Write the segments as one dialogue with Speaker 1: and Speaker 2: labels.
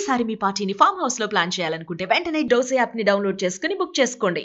Speaker 1: ఒకేసారి మీ పార్టీని farm house లో ప్లాన్ చేయాలనుకుంటే వెంటనే డోసే యాప్ ని డౌన్లోడ్ చేసుకుని బుక్ చేసుకోండి.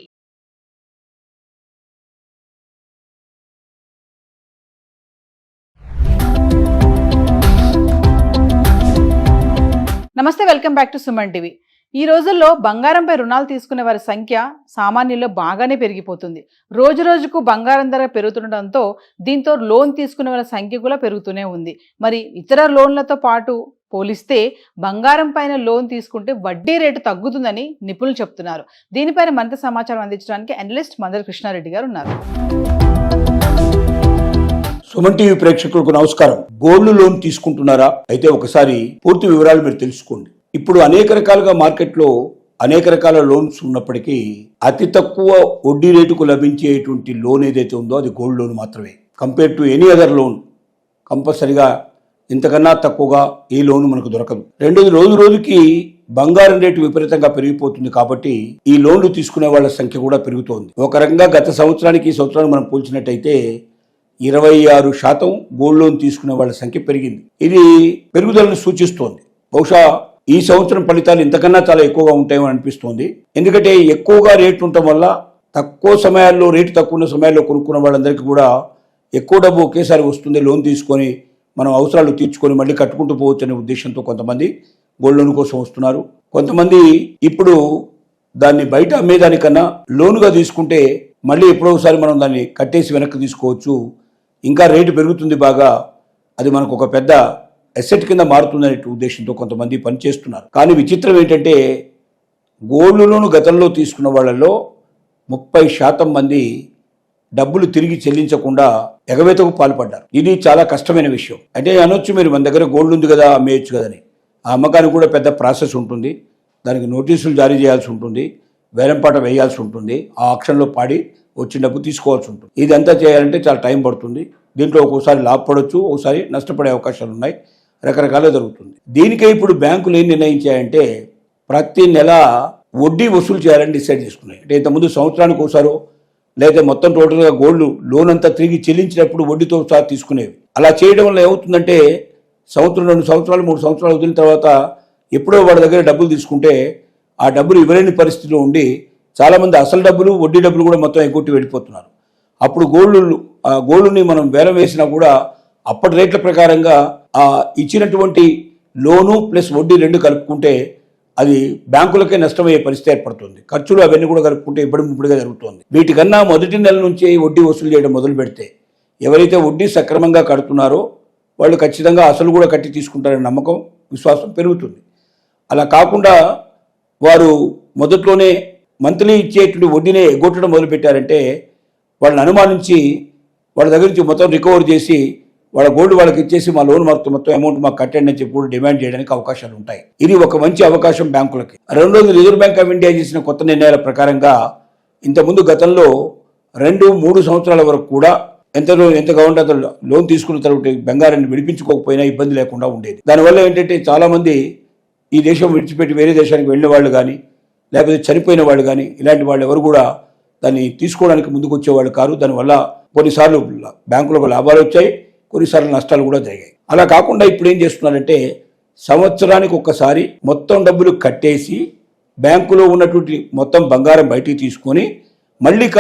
Speaker 2: నమస్తే, welcome back to Suman TV. ఈ రోజుల్లో బంగారంపై రుణాలు తీసుకునే వారి సంఖ్య సామాన్యుల్లో బాగానే పెరిగిపోతుంది. రోజు రోజుకు బంగారం ధర పెరుగుతుండటంతో దీంతో లోన్ తీసుకునే వాళ్ళ సంఖ్య కూడా పెరుగుతూనే ఉంది. మరి ఇతర లోన్లతో పాటు పోలిస్తే బంగారం పైన లోన్ తీసుకుంటే వడ్డీ రేటు తగ్గుతుందని నిపుణులు చెప్తున్నారు. దీనిపైన మరింత సమాచారం అందించడానికి అనలిస్ట్ మందల కృష్ణారెడ్డి గారు ఉన్నారు.
Speaker 3: సుమన్ టీవీ ప్రేక్షకులకు నమస్కారం. గోల్డ్ లోన్ తీసుకుంటున్నారా? అయితే ఒకసారి పూర్తి వివరాలు మీరు తెలుసుకోండి. ఇప్పుడు అనేక రకాలుగా మార్కెట్లో అనేక రకాల లోన్స్ ఉన్నప్పటికీ అతి తక్కువ వడ్డీ రేటుకు లభించేటువంటి లోన్ ఏదైతే ఉందో అది గోల్డ్ లోన్ మాత్రమే. Compare to any other loan కంపల్సరిగా ఇంతకన్నా తక్కువగా ఈ లోన్ మనకు దొరకదు. రెండోది, రోజు రోజుకి బంగారం రేటు విపరీతంగా పెరిగిపోతుంది కాబట్టి ఈ లోన్లు తీసుకునే వాళ్ళ సంఖ్య కూడా పెరుగుతోంది. ఒక రకంగా గత సంవత్సరానికి ఈ సంవత్సరానికి మనం పోల్చినట్టయితే 26% గోల్డ్ లోన్ తీసుకునే వాళ్ళ సంఖ్య పెరిగింది. ఇది పెరుగుదలను సూచిస్తోంది. బహుశా ఈ సంవత్సరం ఫలితాలు ఇంతకన్నా చాలా ఎక్కువగా ఉంటాయని అనిపిస్తోంది. ఎందుకంటే ఎక్కువగా రేటు ఉండటం వల్ల తక్కువ సమయాల్లో, రేటు తక్కువ ఉన్న సమయాల్లో కొనుక్కున్న వాళ్ళందరికీ కూడా ఎక్కువ డబ్బు ఒకేసారి వస్తుంది. లోన్ తీసుకొని మనం అవసరాలు తీర్చుకొని మళ్ళీ కట్టుకుంటూ పోవచ్చు అనే ఉద్దేశంతో కొంతమంది గోల్డ్ లోన్ కోసం వస్తున్నారు. కొంతమంది ఇప్పుడు దాన్ని బయట అమ్మేదానికన్నా లోనుగా తీసుకుంటే మళ్ళీ ఎప్పుడో ఒకసారి మనం దాన్ని కట్టేసి వెనక్కి తీసుకోవచ్చు, ఇంకా రేటు పెరుగుతుంది బాగా, అది మనకు ఒక పెద్ద అసెట్ కింద మారుతుందనే ఉద్దేశంతో కొంతమంది పనిచేస్తున్నారు. కానీ విచిత్రం ఏంటంటే గోల్డ్ లోన్ గతంలో తీసుకున్న వాళ్ళలో 30% మంది డబ్బులు తిరిగి చెల్లించకుండా ఎగవేతకు పాల్పడ్డారు. ఇది చాలా కష్టమైన విషయం. అంటే అనొచ్చు మీరు, మన దగ్గర గోల్డ్ ఉంది కదా అమ్మేయచ్చు కదని. ఆ అమ్మకానికి కూడా పెద్ద ప్రాసెస్ ఉంటుంది. దానికి నోటీసులు జారీ చేయాల్సి ఉంటుంది, వేలంపాట వేయాల్సి ఉంటుంది, ఆ ఆక్షన్లో పాడి వచ్చిన డబ్బు తీసుకోవాల్సి ఉంటుంది. ఇదంతా చేయాలంటే చాలా టైం పడుతుంది. దీంట్లో ఒక్కోసారి లాభపడవచ్చు, ఒకసారి నష్టపడే అవకాశాలు ఉన్నాయి. రకరకాలుగా జరుగుతుంది. దీనికే ఇప్పుడు బ్యాంకులు ఏం నిర్ణయించాయంటే ప్రతి నెల వడ్డీ వసూలు చేయాలని డిసైడ్ చేసుకున్నాయి. అంటే ఇంతకుముందు సంవత్సరానికి ఒకసారో లేదా మొత్తం టోటల్గా గోల్డ్ లోన్ అంతా తిరిగి చెల్లించినప్పుడు వడ్డీతో సహా తీసుకునేవి. అలా చేయడం వల్ల ఏమవుతుందంటే సంవత్సరం, 2 సంవత్సరాలు, 3 సంవత్సరాలు వదిలిన తర్వాత ఎప్పుడో వాళ్ళ దగ్గర డబ్బులు తీసుకుంటే ఆ డబ్బులు ఇవ్వలేని పరిస్థితిలో ఉండి చాలామంది అసలు డబ్బులు, వడ్డీ డబ్బులు కూడా మొత్తం ఎగ్గొట్టి వెళ్ళిపోతున్నారు. అప్పుడు గోల్డ్ని మనం వేలం వేసినా కూడా అప్పటి రేట్ల ప్రకారంగా ఇచ్చినటువంటి లోను ప్లస్ వడ్డీ 2 కలుపుకుంటే అది బ్యాంకులకే నష్టమయ్యే పరిస్థితి ఏర్పడుతుంది. ఖర్చులు అవన్నీ కూడా కలుపుకుంటే ఇప్పుడుగా జరుగుతుంది. వీటికన్నా మొదటి నెల నుంచి వడ్డీ వసూలు చేయడం మొదలు పెడితే ఎవరైతే వడ్డీ సక్రమంగా కడుతున్నారో వాళ్ళు ఖచ్చితంగా అసలు కూడా కట్టి తీసుకుంటారనే నమ్మకం, విశ్వాసం పెరుగుతుంది. అలా కాకుండా వారు మొదట్లోనే మంత్లీ ఇచ్చేటువంటి వడ్డీనే ఎగ్గొట్టడం మొదలుపెట్టారంటే వాళ్ళని అనుమానించి వాళ్ళ దగ్గర నుంచి మొత్తం రికవర్ చేసి వాళ్ళ గోల్డ్ వాళ్ళకి ఇచ్చేసి మా లోన్ మొత్తం అమౌంట్ మాకు కట్టండి అని చెప్పి కూడా డిమాండ్ చేయడానికి అవకాశాలు ఉంటాయి. ఇది ఒక మంచి అవకాశం బ్యాంకులకి. రెండోది, రిజర్వ్ బ్యాంక్ ఆఫ్ ఇండియా చేసిన కొత్త నిర్ణయాల ప్రకారంగా ఇంతకుముందు గతంలో 2-3 సంవత్సరాల వరకు కూడా ఎంత కావాలంటే అంత లోన్ తీసుకున్న తర్వాత బంగారాన్ని విడిపించుకోకపోయినా ఇబ్బంది లేకుండా ఉండేది. దానివల్ల ఏంటంటే చాలామంది ఈ దేశం విడిచిపెట్టి వేరే దేశానికి వెళ్ళిన వాళ్ళు కానీ, లేకపోతే చనిపోయిన వాళ్ళు కానీ, ఇలాంటి వాళ్ళు ఎవరు కూడా దాన్ని తీసుకోవడానికి ముందుకు వచ్చేవాళ్ళు కారు. దానివల్ల కొన్నిసార్లు బ్యాంకులకు లాభాలు వచ్చాయి, కొన్నిసార్లు నష్టాలు కూడా జరిగాయి. అలా కాకుండా ఇప్పుడు ఏం చేస్తున్నారంటే సంవత్సరానికి ఒక్కసారి మొత్తం డబ్బులు కట్టేసి బ్యాంకులో ఉన్నటువంటి మొత్తం బంగారం బయటికి తీసుకొని మళ్ళీ